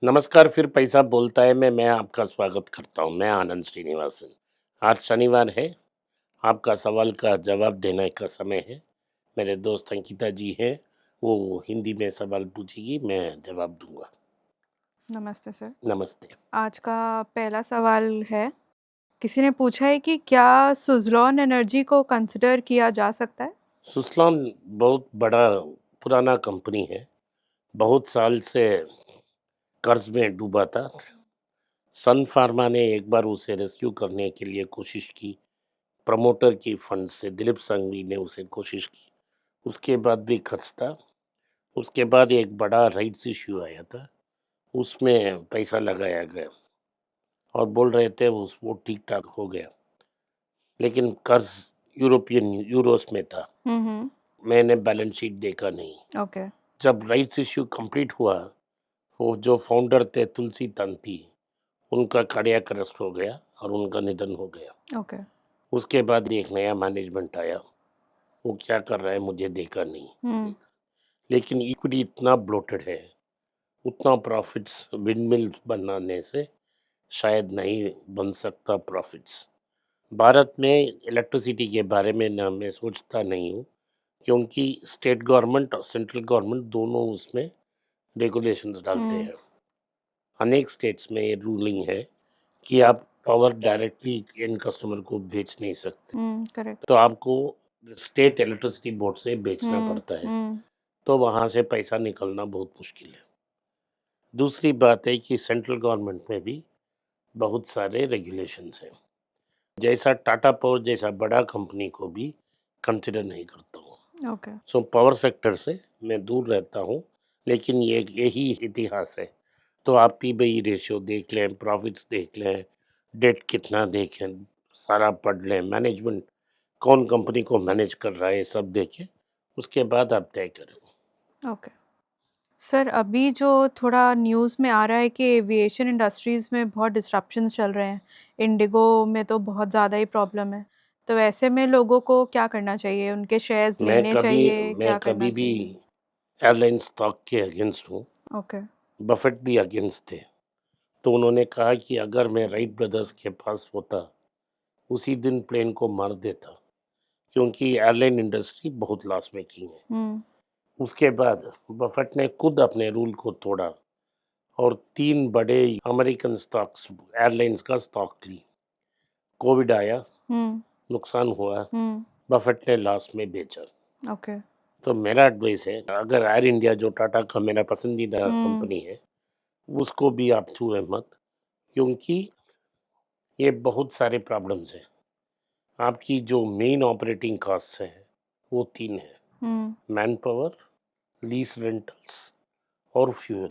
नमस्कार, फिर पैसा बोलता है मैं आपका स्वागत करता हूँ। मैं आनंद श्रीनिवासन। आज शनिवार है, आपका सवाल का जवाब देने का समय है। मेरे दोस्त अंकिता जी हैं, वो हिंदी में सवाल पूछेगी, मैं जवाब दूँगा। नमस्ते सर। नमस्ते। आज का पहला सवाल है, किसी ने पूछा है कि क्या सुज़लॉन एनर्जी को कंसिडर किया जा सकता है? सुज़लॉन बहुत बड़ा पुराना कंपनी है, बहुत साल से कर्ज में डूबा था। सन फार्मा ने एक बार उसे रेस्क्यू करने के लिए कोशिश की, प्रमोटर की फंड से दिलीप संघवी ने उसे कोशिश की, उसके बाद भी खर्च था। उसके बाद एक बड़ा राइट्स इश्यू आया था, उसमें पैसा लगाया गया और बोल रहे थे वो ठीक-ठाक हो गया। लेकिन कर्ज़ यूरोपियन यूरोस में था। मैंने बैलेंस शीट देखा नहीं। ओके। जब राइट्स इश्यू कंप्लीट हुआ, वो जो फाउंडर थे तुलसी तंती, उनका कार्डियक अरेस्ट हो गया और उनका निधन हो गया। ओके। उसके बाद एक नया मैनेजमेंट आया, वो क्या कर रहा है मुझे देखा नहीं। लेकिन इक्विटी इतना ब्लोटेड है, उतना प्रॉफिट्स विंडमिल बनाने से शायद नहीं बन सकता प्रॉफिट्स। भारत में इलेक्ट्रिसिटी के बारे में ना मैं सोचता नहीं हूँ, क्योंकि स्टेट गवर्नमेंट और सेंट्रल गवर्नमेंट दोनों उसमें रेगुलेशंस डालते हैं। अनेक स्टेट्स में ये रूलिंग है कि आप पावर डायरेक्टली एंड कस्टमर को बेच नहीं सकते, करेक्ट। तो आपको स्टेट इलेक्ट्रिसिटी बोर्ड से बेचना पड़ता है, तो वहाँ से पैसा निकलना बहुत मुश्किल है। दूसरी बात है कि सेंट्रल गवर्नमेंट में भी बहुत सारे रेगुलेशंस हैं, जैसा टाटा पावर जैसा बड़ा कंपनी को भी कंसिडर नहीं करता हूँ। ओके। सो पावर सेक्टर से मैं दूर रहता हूँ, लेकिन ये यही इतिहास है। तो आप पी/ई रेशियो देख लें, प्रॉफिट्स देख लें, डेट कितना देखें, सारा पढ़ लें, मैनेजमेंट कौन कंपनी को मैनेज कर रहा है, सब देखें, उसके बाद आप तय करें। ओके। सर, अभी जो थोड़ा न्यूज़ में आ रहा है कि एविएशन इंडस्ट्रीज़ में बहुत डिस्रप्शंस चल रहे हैं। इंडिगो में तो बहुत ज़्यादा ही प्रॉब्लम है। तो ऐसे में लोगों को क्या करना चाहिए? उनके शेयर्स मैं लेने कभी चाहिए? मैं क्या कभी करना भी चाहिए? एयरलाइन स्टॉक के अगेंस्ट हूँ। ओके। बफेट भी अगेंस्ट थे। तो उन्होंने कहा कि अगर मैं राइट ब्रदर्स के पास होता, उसी दिन प्लेन को मार देता, क्योंकि एयरलाइन इंडस्ट्री बहुत लॉस मेकिंग है। उसके बाद बफेट ने खुद अपने रूल को तोड़ा और 3 बड़े अमेरिकन स्टॉक्स एयरलाइंस का स्टॉक ली। कोविड आया, नुकसान हुआ, बफेट ने लॉस में बेचा। ओके। तो मेरा एडवाइस है, अगर एयर इंडिया जो टाटा का मेरा पसंदीदा कंपनी है, उसको भी आप छुए मत, क्योंकि ये बहुत सारे प्रॉब्लम्स हैं। आपकी जो मेन ऑपरेटिंग कॉस्ट है, वो 3 है, मैन पावर, लीज रेंटल्स और फ्यूल।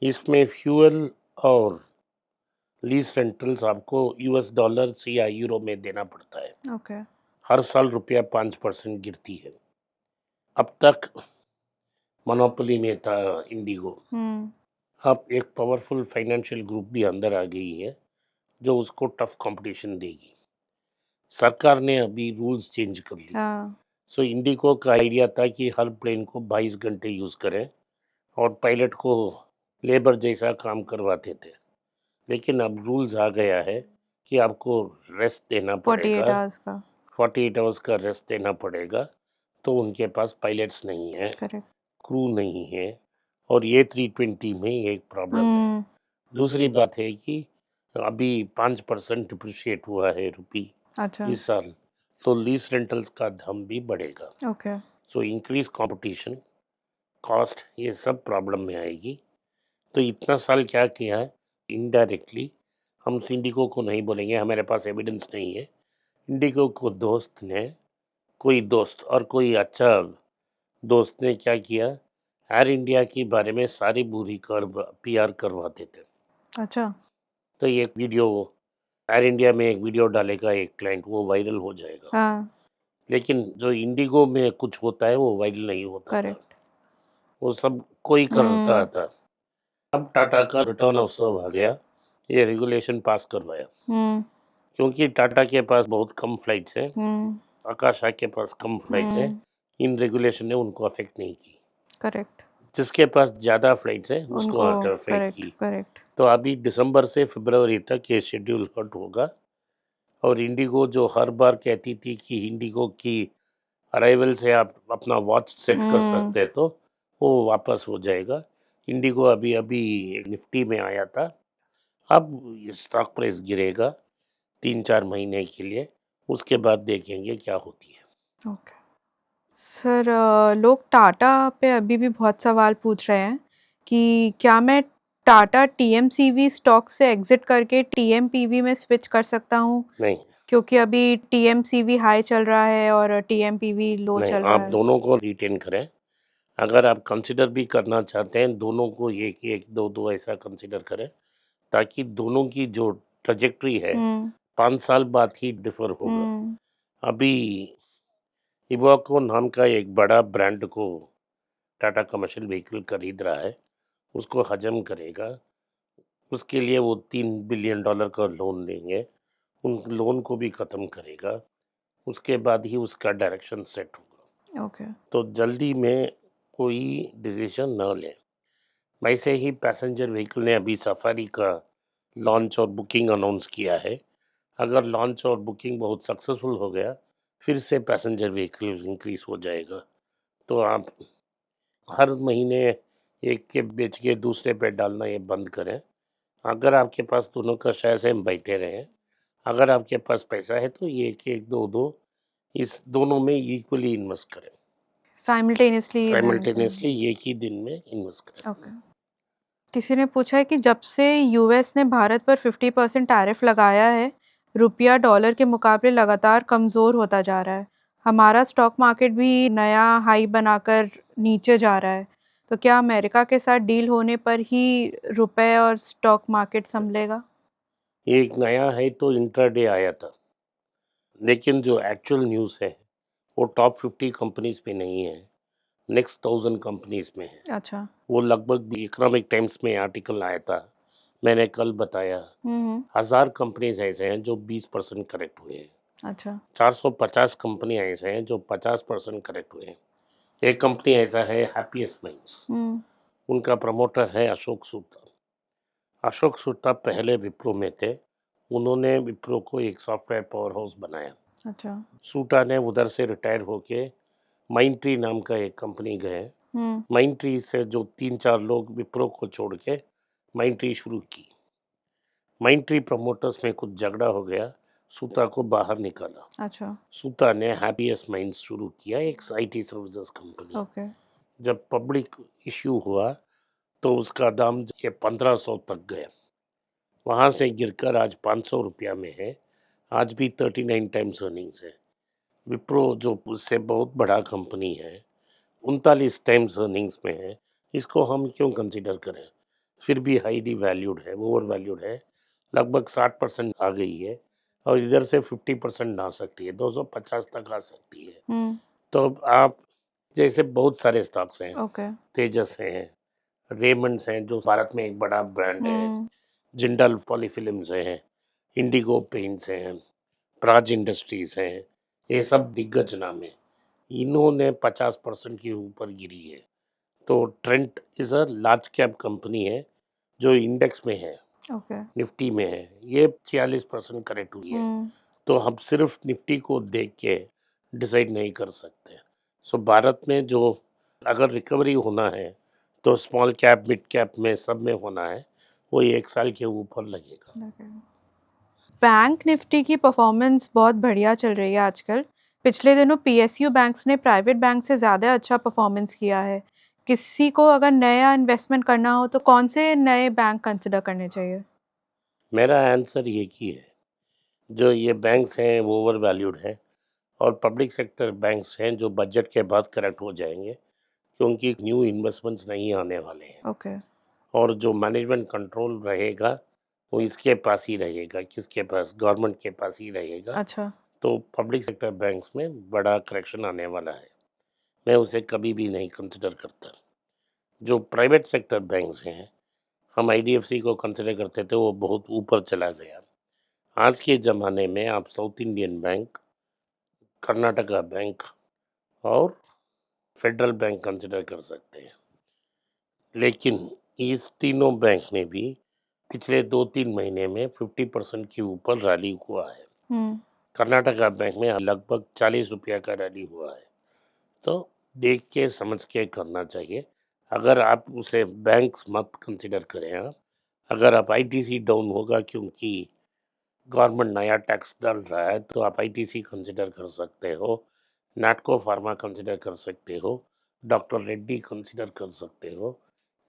इसमें फ्यूल और लीज रेंटल्स आपको यूएस डॉलर या यूरो में देना पड़ता है। ओके। हर साल रुपया 5% गिरती है। अब तक मोनोपोली में था इंडिगो। अब एक पावरफुल फाइनेंशियल ग्रुप भी अंदर आ गई है, जो उसको टफ कंपटीशन देगी। सरकार ने अभी रूल्स चेंज कर लिए। हाँ। सो इंडिगो का आइडिया था कि हर प्लेन को 22 घंटे यूज़ करें और पायलट को लेबर जैसा काम करवाते थे। लेकिन अब रूल्स आ गया है कि आपको रेस्ट देना 48 पड़ेगा, आवर्स का। 48 आवर्स का रेस्ट देना पड़ेगा। तो उनके पास पायलट्स नहीं है, करेक्ट। क्रू नहीं है, और ये 320 में एक प्रॉब्लम है। दूसरी बात है कि अभी 5% डिप्रिशिएट हुआ है रुपी अच्छा। इस साल, तो लीज रेंटल्स का दाम भी बढ़ेगा। Okay. So increase competition, cost, ये सब प्रॉब्लम में आएगी। तो इतना साल क्या किया है, इनडायरेक्टली हम इंडिगो को नहीं बोलेंगे, हमारे पास एविडेंस नहीं है। इंडिगो को दोस्त ने, कोई दोस्त और कोई अच्छा दोस्त ने क्या किया, एयर इंडिया के बारे में सारी बुरी कर पीआर करवाते थे। अच्छा। तो ये एक वीडियो एयर इंडिया में एक वीडियो डालेगा एक क्लाइंट, वो वायरल हो जाएगा। हाँ। लेकिन जो इंडिगो में कुछ होता है वो वायरल नहीं होता था, करेक्ट। वो सब कोई करता था। अब टाटा का रिटर्न ऑफ सर्व आ गया, ये रेगुलेशन पास करवाया, क्योंकि टाटा के पास बहुत कम फ्लाइट्स हैं, आकाशा के पास कम फ्लाइट्स हैं, इन रेगुलेशन ने उनको अफेक्ट नहीं की। करेक्ट। जिसके पास ज़्यादा फ्लाइट्स हैं उसको उनको ऑफर करेक्ट की। करेक्ट तो अभी दिसंबर से फरवरी तक ये शेड्यूल हट होगा और इंडिगो जो हर बार कहती थी कि इंडिगो की अराइवल से आप अपना वॉच सेट कर सकते हैं, तो वो वापस हो जाएगा। इंडिगो अभी अभी निफ्टी में आया था, अब स्टॉक प्राइस गिरेगा 3-4 महीने के लिए, उसके बाद देखेंगे क्या होती है। ओके सर लोग टाटा पे अभी भी बहुत सवाल पूछ रहे हैं कि क्या मैं टाटा टीएमसीवी स्टॉक से एग्जिट करके टीएमपीवी में स्विच कर सकता हूँ नहीं, क्योंकि अभी टीएमसीवी हाई चल रहा है और टीएमपीवी लो नहीं, चल आप रहा है। दोनों को रिटेन करें। अगर आप कंसिडर भी करना चाहते हैं, दोनों को एक-एक, 2-2 ऐसा कंसिडर करें, ताकि दोनों की जो ट्रैजेक्टरी है, हुँ, 5 साल बाद ही डिफर होगा। हुँ, अभी इवॉको नाम का एक बड़ा ब्रांड को टाटा कमर्शियल व्हीकल खरीद रहा है, उसको हजम करेगा। उसके लिए वो $3 बिलियन का लोन लेंगे, उन लोन को भी खत्म करेगा, उसके बाद ही उसका डायरेक्शन सेट होगा। ओके, तो जल्दी में कोई डिसीजन न लें। वैसे ही पैसेंजर व्हीकल ने अभी सफारी का लॉन्च और बुकिंग अनाउंस किया है। अगर लॉन्च और बुकिंग बहुत सक्सेसफुल हो गया, फिर से पैसेंजर व्हीकल इंक्रीज हो जाएगा। तो आप हर महीने एक के बेच के दूसरे पे डालना ये बंद करें। अगर आपके पास दोनों का शेयर सेम बैठे रहें, अगर आपके पास पैसा है तो ये एक एक दो दो इस दोनों में इक्वली इन्वेस्ट करें, साइमल्टेनियसली लेने साइमल्टेनियसली चाहिए। एक ही दिन में इन्वेस्ट करें। ओके। किसी ने पूछा है कि जब से यूएस ने भारत पर 50% टैरिफ लगाया है, रुपया डॉलर के मुकाबले लगातार कमज़ोर होता जा रहा है। हमारा स्टॉक मार्केट भी नया हाई बनाकर नीचे जा रहा है। तो क्या अमेरिका के साथ डील होने पर ही रुपए और स्टॉक मार्केट संभलेगा? एक नया है तो इंट्राडे आया था, लेकिन जो एक्चुअल न्यूज़ है वो टॉप 50 कंपनीज में नहीं है, नेक्स्ट 1000 कंपनीज में है। अच्छा। वो लगभग इकोनॉमिक टाइम्स में आर्टिकल आया था, मैंने कल बताया। हुँ, 1000 कंपनीज ऐसे हैं जो 20% करेक्ट हुए हैं, अच्छा। 450 कंपनी ऐसे हैं जो 50% करेक्ट हुए हैं। एक कंपनी ऐसा है हैप्पीएस्ट माइंड्स, हुँ, उनका प्रमोटर है अशोक सूत्र। अशोक सूत्र पहले विप्रो में थे, उन्होंने विप्रो को एक सॉफ्टवेयर पावर हाउस बनाया। अच्छा। सूटा ने उधर से रिटायर होके माइंड ट्री नाम का एक कंपनी गए। हुँ, माइंड ट्री से जो 3-4 लोग विप्रो को छोड़ के माइंड ट्री शुरू की। माइंड ट्री प्रमोटर्स में कुछ झगड़ा हो गया, सूता को बाहर निकाला। अच्छा। सूता ने हैप्पीएस्ट माइंड्स शुरू किया, एक आईटी सर्विसेज कंपनी। ओके। जब पब्लिक इश्यू हुआ तो उसका दाम ये 1500 तक गया, वहां से गिरकर आज 500 रुपया में है। आज भी 39 टाइम्स अर्निंग्स है। विप्रो जो उससे बहुत बड़ा कंपनी है, 39 टाइम्स अर्निंग्स में है। इसको हम क्यों कंसीडर करें? फिर भी हाईली वैल्यूड है, ओवर वैल्यूड है, लगभग 60% आ गई है और इधर से 50% आ सकती है, 250 तक आ सकती है। हुँ, तो अब आप जैसे बहुत सारे स्टॉक्स हैं, ओके। तेजस हैं, रेमंड्स हैं जो भारत में एक बड़ा ब्रांड है, हुँ, जिंदल पॉलीफिल्म्स हैं, इंडिगो पेंट्स हैं, प्राज इंडस्ट्रीज हैं, ये सब दिग्गज नाम है। इन्होंने 50% के ऊपर गिरी है। तो Trent is a large cap company है जो इंडेक्स में है, ओके। निफ्टी में है, ये 46% करेक्ट हुई है। हुँ, तो हम सिर्फ निफ्टी को देख के डिसाइड नहीं कर सकते। सो भारत में जो अगर रिकवरी होना है तो स्मॉल कैप मिड कैप में सब में होना है, वो 1 साल के ऊपर लगेगा। ओके। बैंक निफ्टी की परफॉर्मेंस बहुत बढ़िया चल रही है आजकल। पिछले दिनों पीएसयू बैंक्स ने प्राइवेट बैंक से ज़्यादा अच्छा परफॉर्मेंस किया है। किसी को अगर नया इन्वेस्टमेंट करना हो तो कौन से नए बैंक कंसिडर करने चाहिए? मेरा आंसर एक ही है, जो ये बैंक्स हैं वो ओवर वैल्यूड है और पब्लिक सेक्टर बैंक्स हैं जो बजट के बाद करेक्ट हो जाएंगे, क्योंकि न्यू इन्वेस्टमेंट्स नहीं आने वाले हैं ओके। और जो मैनेजमेंट कंट्रोल रहेगा वो इसके पास ही रहेगा, किसके पास? गवर्नमेंट के पास ही रहेगा। अच्छा। तो पब्लिक सेक्टर बैंक्स में बड़ा करेक्शन आने वाला है, मैं उसे कभी भी नहीं कंसिडर करता। जो प्राइवेट सेक्टर बैंक्स हैं, हम आईडीएफसी को कंसिडर करते थे, वो बहुत ऊपर चला गया। आज के ज़माने में आप south Indian bank, Karnataka bank और फेडरल बैंक कंसिडर कर सकते हैं। लेकिन इस तीनों बैंक में भी पिछले 2-3 महीने में 50% के ऊपर रैली हुआ है। कर्नाटका बैंक में लगभग ₹40 का रैली हुआ है। तो देख के समझ के करना चाहिए। अगर आप उसे बैंक्स मत कंसीडर करें आप। अगर आप आईटीसी डाउन होगा क्योंकि गवर्नमेंट नया टैक्स डाल रहा है तो आप आईटीसी कंसीडर कर सकते हो, नैटको फार्मा कंसीडर कर सकते हो, डॉक्टर रेड्डी कंसीडर कर सकते हो,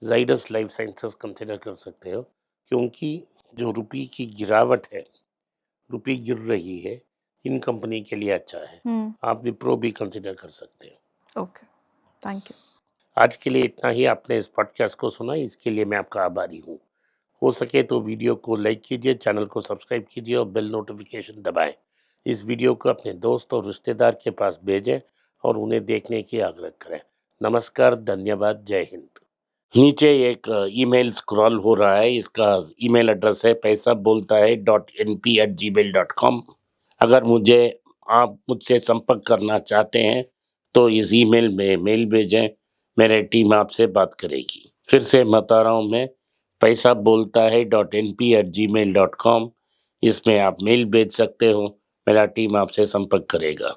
जाइडस लाइफ साइंसेस कंसीडर कर सकते हो, क्योंकि जो रुपये की गिरावट है, रुपये गिर रही है, इन कंपनी के लिए अच्छा है। आप विप्रो भी कंसीडर कर सकते हो। Okay, thank you. आज के लिए इतना ही। आपने इस पॉडकास्ट को सुना, इसके लिए मैं आपका आभारी हूँ। हो सके तो वीडियो को लाइक कीजिए, चैनल को सब्सक्राइब कीजिए और बेल नोटिफिकेशन दबाएं। इस वीडियो को अपने दोस्त और रिश्तेदार के पास भेजें और उन्हें देखने की आग्रह करें। नमस्कार, धन्यवाद, जय हिंद। नीचे एक ईमेल स्क्रॉल हो रहा है, इसका ईमेल एड्रेस है paisa.bolta hai.np@gmail.com। अगर आप मुझसे संपर्क करना चाहते हैं तो इस ईमेल में मेल भेजें, मेरी टीम आपसे बात करेगी। फिर से बता रहा हूँ मैं, paisa.bolta hai.np@gmail.com। इसमें आप मेल भेज सकते हो, मेरा टीम आपसे संपर्क करेगा।